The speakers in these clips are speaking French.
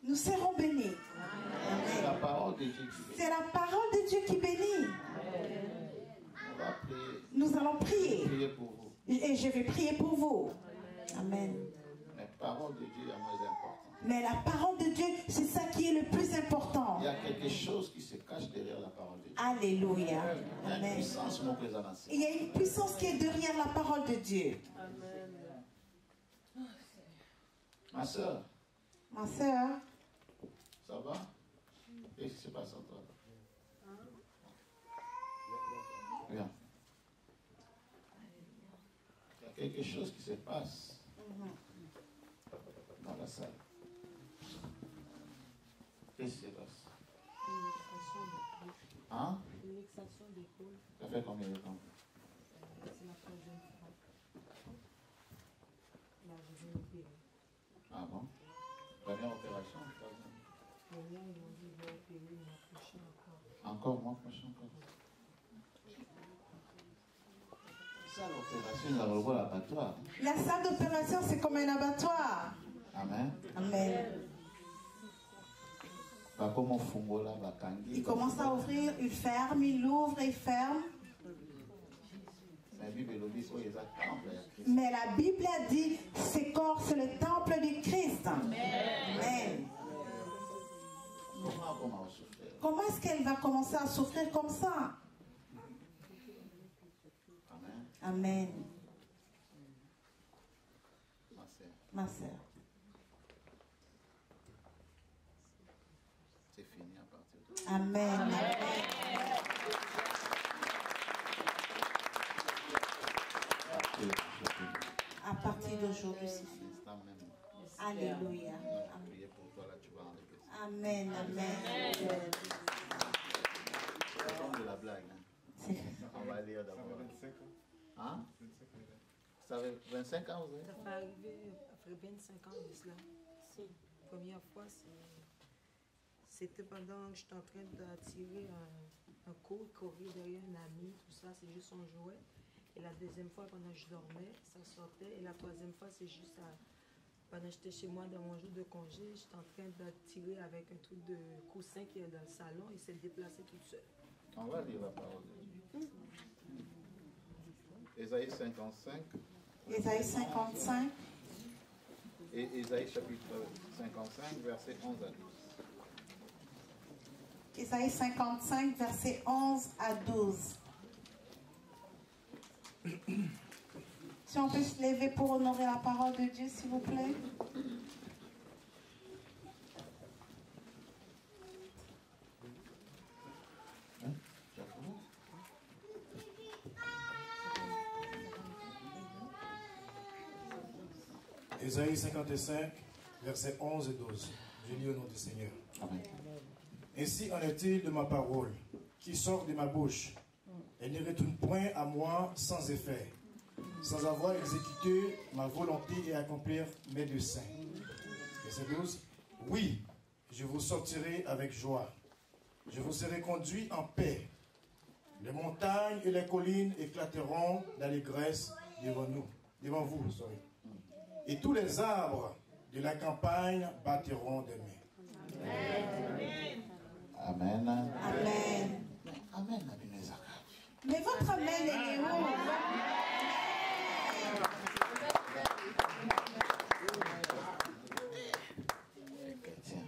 Nous serons bénis. C'est la parole de Dieu qui bénit. C'est la parole de Dieu qui bénit. On va prier. Nous allons prier. Prier pour vous. Et je vais prier pour vous. Amen. La parole de Dieu est la moins importante. Mais la parole de Dieu, c'est ça qui est le plus important. Il y a quelque chose qui se cache derrière la parole de Dieu. Alléluia. Il y a une Amen. puissance, mon président. Il y a une puissance qui est derrière la parole de Dieu. Ma soeur, Ma soeur, ça va? Qu'est-ce qui se passe en toi? Viens. Il y a quelque chose qui se passe dans la salle. Qu'est-ce qui se passe? Hein? Une luxation d'épaule. Ça fait combien de temps? C'est la troisième fois. Là, je vais opérer. Ah bon? Première opération? Mais là, ils m'ont dit qu'ils vont opérer le mois prochain encore. Encore, mois prochain encore. Ça, l'opération, il a revoit l'abattoir. la salle d'opération, c'est comme un abattoir. Amen. Amen. Bah, comment Fungola va kangi? Il commence à ouvrir, il ferme, il ouvre, il ferme. La Bible le dit, oh, il y a temple. Mais la Bible a dit, ce corps, c'est le temple du Christ. Amen. Comment souffrir? Comment est-ce qu'elle va commencer à souffrir comme ça? Amen. Amen. Ma sœur, Ma soeur. c'est fini à partir de Amen. Amen. À partir d'aujourd'hui, c'est fini. l'instant même. Alléluia. On a prié pour toi, là, tu vas enlever ça. Amen. Amen. C'est comme de la blague. Hein. On va lire d'abord. 25 ans. Hein? Ça fait 25 ans, vous avez? Ça fait arriver après 25 ans de cela. Si. La première fois, c'était pendant que j'étais en train d'attirer un coup, il courait derrière un ami, tout ça, c'est juste son jouet. Et la deuxième fois, pendant que je dormais, ça sortait. Et la troisième fois, c'est juste pendant que j'étais chez moi dans mon jour de congé, j'étais en train d'attirer avec un truc de coussin qui est dans le salon et s'est déplacé toute seule. On va lire la parole de Dieu. Ésaïe 55 Ésaïe 55. et Ésaïe chapitre 55, verset 11 à 12. Ésaïe 55, verset 11 à 12. Si on peut se lever pour honorer la parole de Dieu, s'il vous plaît. Ésaïe 55, versets 11 et 12. Je lis au nom du Seigneur. Amen. Ainsi en est-il de ma parole, qui sort de ma bouche. Elle ne retourne point à moi sans effet, sans avoir exécuté ma volonté et accomplir mes desseins. Verset 12. Oui, je vous sortirai avec joie. Je vous serai conduit en paix. Les montagnes et les collines éclateront d'allégresse devant vous. Et tous les arbres de la campagne battront des mains. Amen. Amen. Amen. Amen. Mais votre amen, elle est où? Chrétien.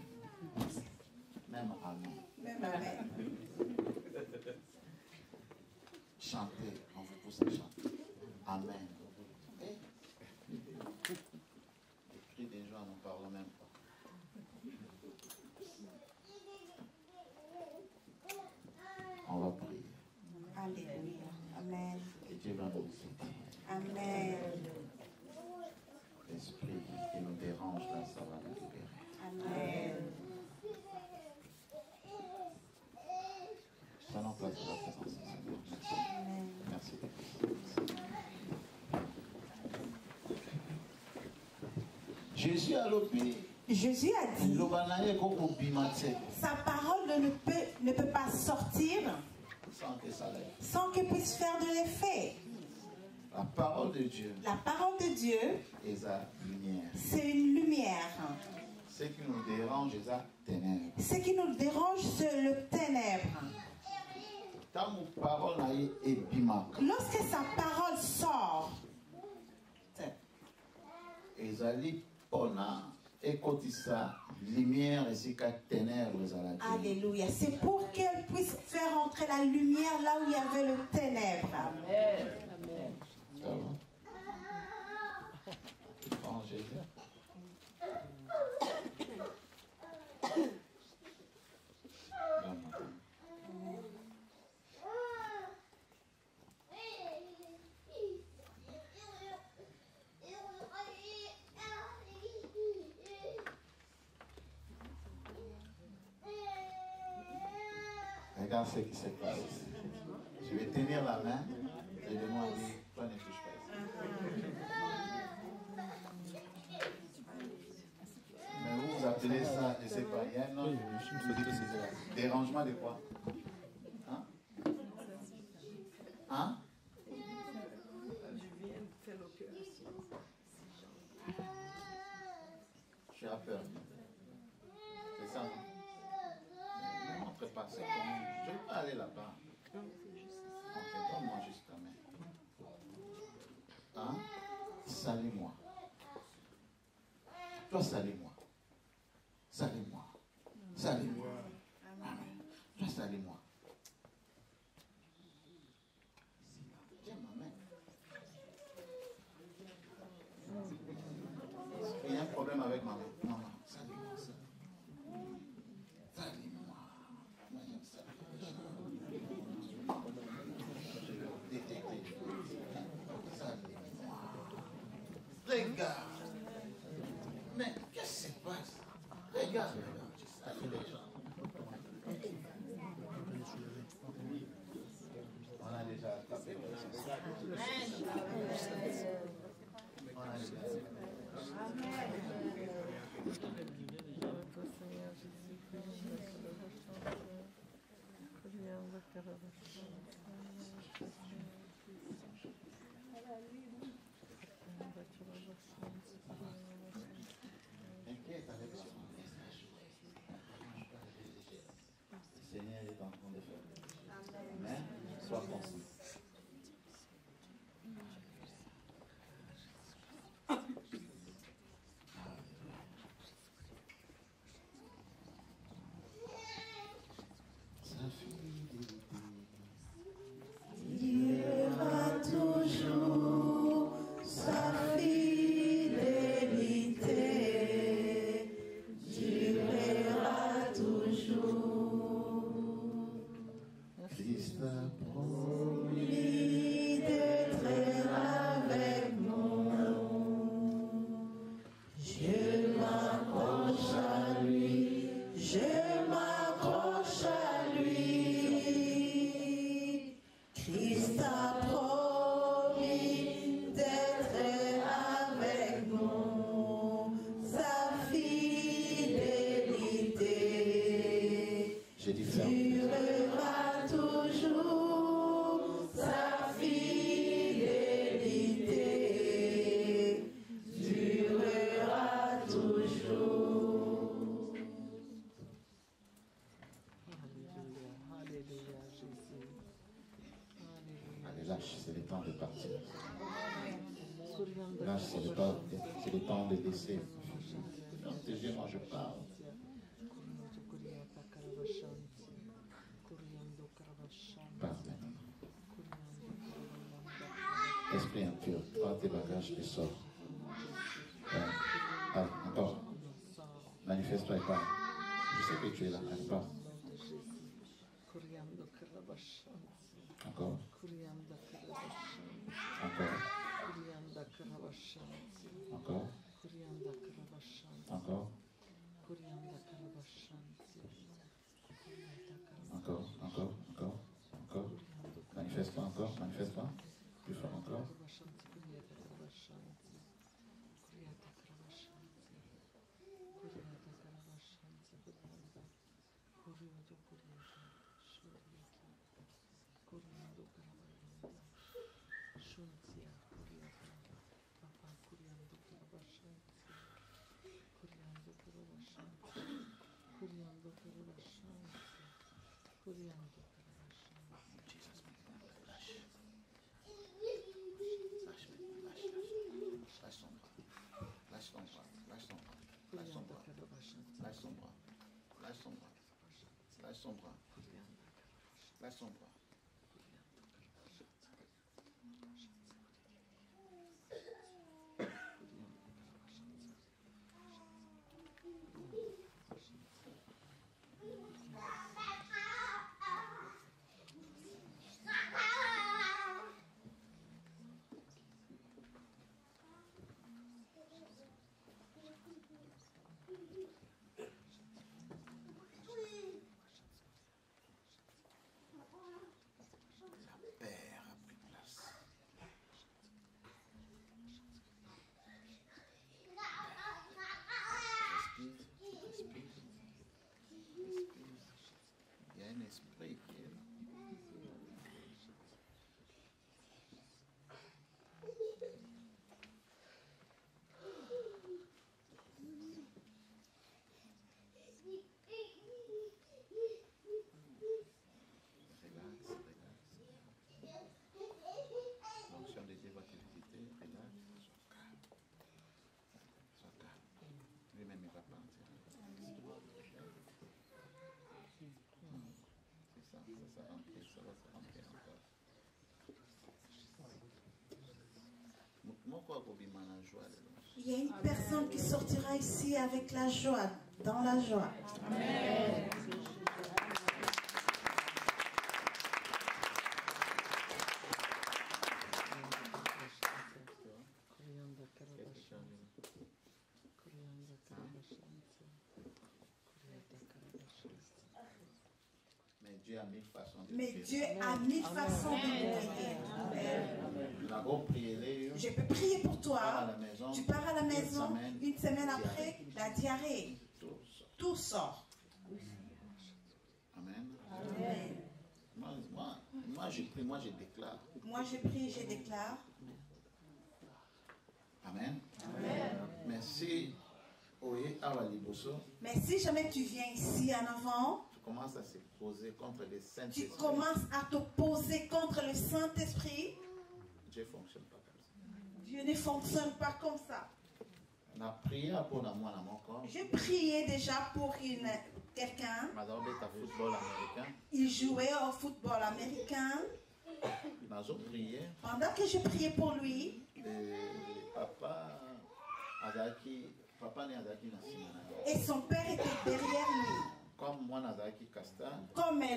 Même amen. Même amen. Chantez, on vous pousse à chanter. Amen. Les cris des gens ne parlent même pas. On va prier. Alléluia. Amen. Et Dieu va nous aider. Amen. L'esprit qui nous dérange là, ça va nous libérer. Amen. Prenons place de la présence du Seigneur. Merci. Jésus a lobby. Jésus a dit, Sa sa parole ne peut pas sortir sans que ça lève. sans qu'elle puisse faire de l'effet. La parole de Dieu La parole de Dieu, est sa lumière. c'est une lumière. Ce qui nous dérange, c'est ça, ténèbres. Ce qui nous dérange, c'est le ténèbre. Lorsque sa parole sort, alléluia, c'est pour qu'elle puisse faire entrer la lumière là où il y avait le ténèbre. Amen. Regarde ce qui se passe. Je vais tenir la main et demander, toi ne touche pas. Mais vous appelez ça, je ne sais pas, il y a un autre, vous dites que c'est dérangement de quoi? Hein? Hein? Tu as peur. C'est ça, non? Ne montre pas ça. Je ne veux pas aller là-bas. Ok, donne-moi juste ta main. Hein? Salis-moi. Toi, salis-moi. Salis-moi. Salis-moi. Amen. Toi, salis-moi. Tiens ma main. Il y a un problème avec ma main. Non, non, salis-moi. Salis-moi. Regarde. Mais qu'est-ce qui se passe? Regarde, tu salis les gens. On a déjà tapé. On a déjà. Inquiète avec ce message. Le Seigneur est en train de faire. Amen. Sois conscient. C'est le temps de partir. Là, c'est le temps de laisser. Dans tes yeux, moi je parle. Parle maintenant. Esprit impur, prends tes bagages et sors. Parle, encore. Manifeste-toi et parle. Je sais que tu es là, allez, parle. Encore. Encore. Encore. Encore. Encore, encore, encore, encore. Manifeste-toi encore, manifeste-toi. Plus fort encore. Il y a une personne qui sortira ici avec la joie, dans la joie. Amen. Mais Dieu a mille façons de nous guérir. Je peux prier pour toi. Tu pars à la maison, une semaine après, la diarrhée. Tout sort. Amen. Amen. Moi je prie, moi je déclare. Moi je prie, je déclare. Amen. Amen. Merci. Mais si jamais tu viens ici en avant, tu commences à se poser contre le Saint-Esprit. Tu commences à te poser contre le Saint-Esprit. Dieu ne fonctionne pas comme ça. Dieu ne fonctionne pas comme ça. J'ai prié déjà pour quelqu'un. Il jouait au football américain. Pendant que je priais pour lui, et son père était derrière lui. Comme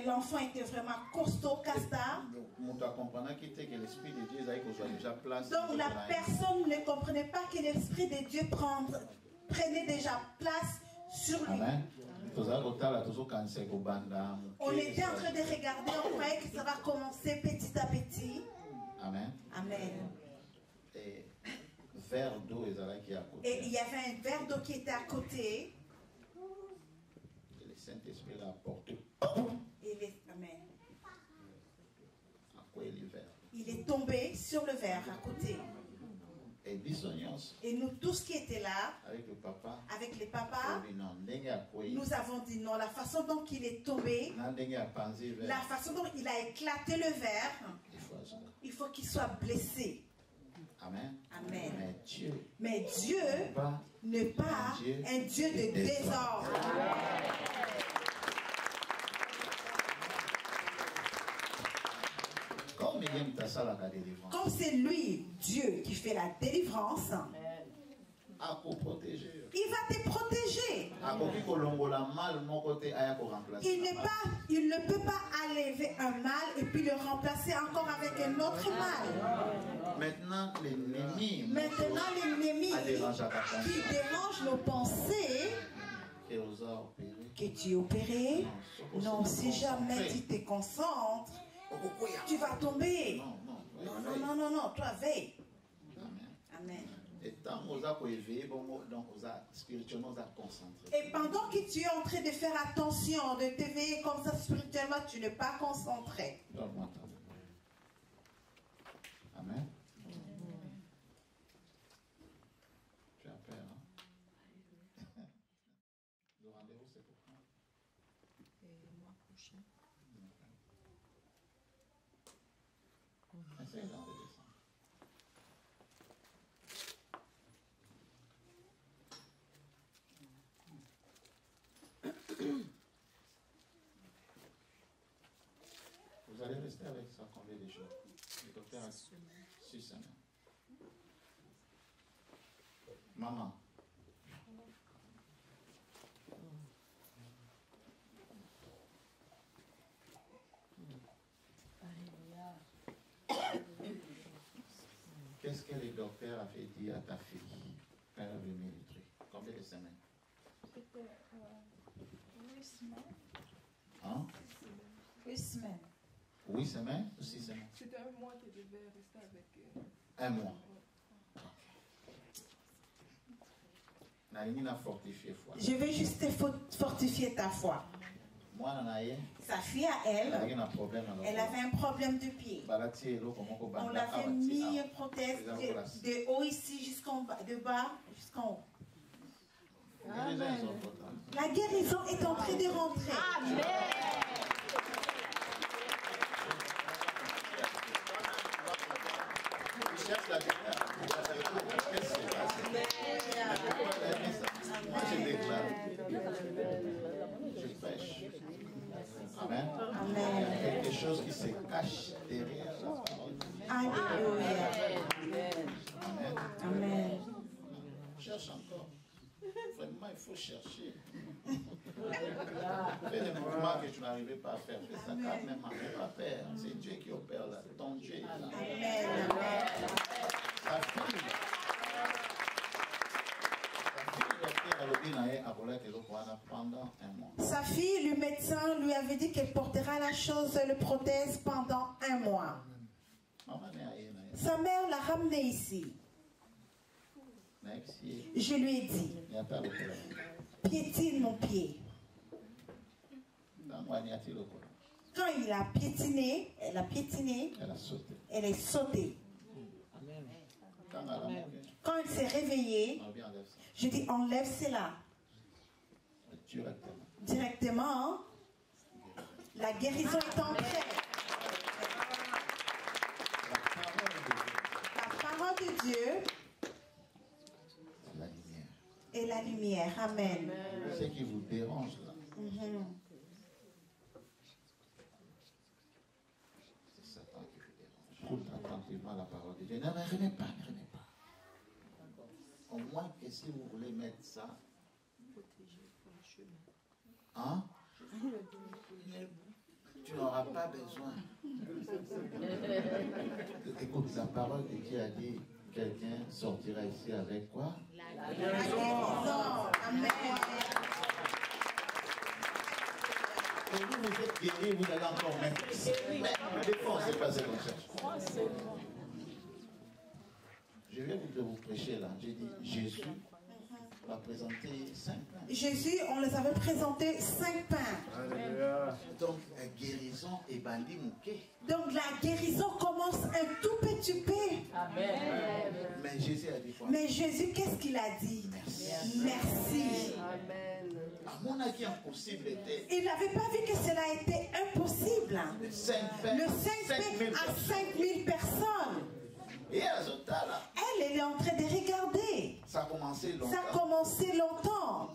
l'enfant était vraiment costaud, castard. Donc la personne ne comprenait pas que l'Esprit de Dieu prenait déjà place sur lui. Amen. On était en train de regarder, on croyait que ça va commencer petit à petit. Amen. Amen. Et verre d'eau est à côté. Et il y avait un verre d'eau qui était à côté. Et le Saint-Esprit l'a apporté. Amen. À quoi il est verre? Il est tombé sur le verre à côté. Et nous tous qui étaient là, avec les papas, nous avons dit non. La façon dont il est tombé, la façon dont il a éclaté le verre, il faut qu'il soit blessé. Amen. Amen. Mais Dieu n'est pas un Dieu de désordre. Comme c'est lui, Dieu, qui fait la délivrance, il va te protéger. Il ne peut pas enlever un mal et puis le remplacer encore avec un autre mal. Maintenant, l'ennemi qui dérange nos pensées, que tu es opéré, non, si jamais tu te concentres, tu vas tomber. Non, toi veille. Amen. Et pendant que tu es en train de faire attention, de t'éveiller comme ça spirituellement, tu n'es pas concentré. Amen. Tu as peur, hein? prochain. Vous allez rester avec ça combien de jours? Le docteur a 6 semaines. Maman. Qu'est-ce que le docteur avait dit à ta fille quand elle a vu le truc? Combien de semaines? C'était 8 semaines. Hein? 8 semaines. 8 semaines ou 6 semaines? C'était un mois que je devais rester avec eux. Un mois. Je vais juste fortifier ta foi. Sa fille à elle, elle avait un problème de pied. On l'avait mis une prothèse de haut ici jusqu'en bas, de bas jusqu'en haut. La guérison est en train de rentrer. Amen. Moi, je déclare. Je prêche. Amen. Il y a quelque chose qui se cache derrière la parole. Alléluia. Amen. Amen. Cherche encore. Vraiment, il faut chercher. Fais des mouvements que tu n'arrivais pas à faire. Fais ça calmement. Fais pas peur. C'est Dieu qui opère là. Ton Dieu est là. Amen. Ta fille. Sa fille, le médecin lui avait dit qu'elle portera la chose, le prothèse pendant 1 mois. Sa mère l'a ramené ici. Je lui ai dit, piétine mon pied. Quand il a piétiné, elle a piétiné, elle est sautée. Quand elle s'est réveillée, je dis enlève cela. Directement, la guérison est entrée. La parole de Dieu et la lumière. Amen. Ce qui vous dérange là, c'est Satan qui vous dérange. Écoute attentivement la parole de Dieu. Ne remets pas, ne remets pas. Au moins que si vous voulez mettre ça, hein, tu n'auras pas besoin. Écoute, la parole de Dieu a dit, quelqu'un sortira ici avec quoi? La guérison. Amen. Et vous êtes guéri, vous allez encore mettre ici. Mais des fois, on ne sait pas ce qu'on cherche. Je viens de vous prêcher là. J'ai dit, Jésus va présenter 5 pains. Jésus, on les avait présentés 5 pains. Alléluia. Donc, la guérison est bandit mouqué. Donc, la guérison commence un tout petit peu. Amen. Mais Jésus a dit quoi? Mais Jésus, qu'est-ce qu'il a dit? Merci. Merci. Amen. À mon avis, impossible était. Il n'avait pas vu que cela était impossible. Le 5 pains à 5000 personnes. Et Azotala. Elle est en train de regarder. Ça a commencé longtemps. Ça a commencé longtemps.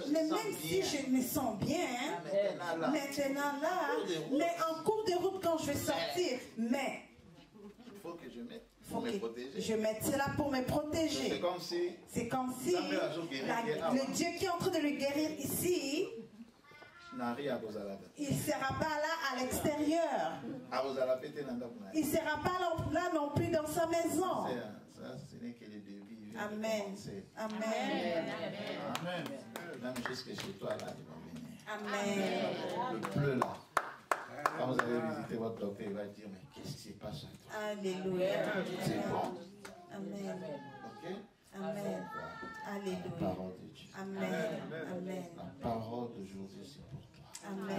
Mais même si je me sens bien, maintenant là, mais en cours de route quand je vais sortir, mais il faut que je mette pour me protéger. Je mette cela pour me protéger. C'est comme si le Dieu qui est en train de le guérir ici, il ne sera pas là à l'extérieur. Il ne sera pas là non plus dans sa maison. Ça, ce n'est que le début. Amen. Amen. Amen. Même jusque chez toi, là, il va venir. Amen. Le bleu, là. Quand vous allez visiter votre docteur, il va dire, mais qu'est-ce qui se passe avec toi? Alléluia. C'est bon. Amen. Ok? Amen. Alléluia. La parole de Dieu. Amen. Amen. La parole d'aujourd'hui, c'est pour toi. Amen.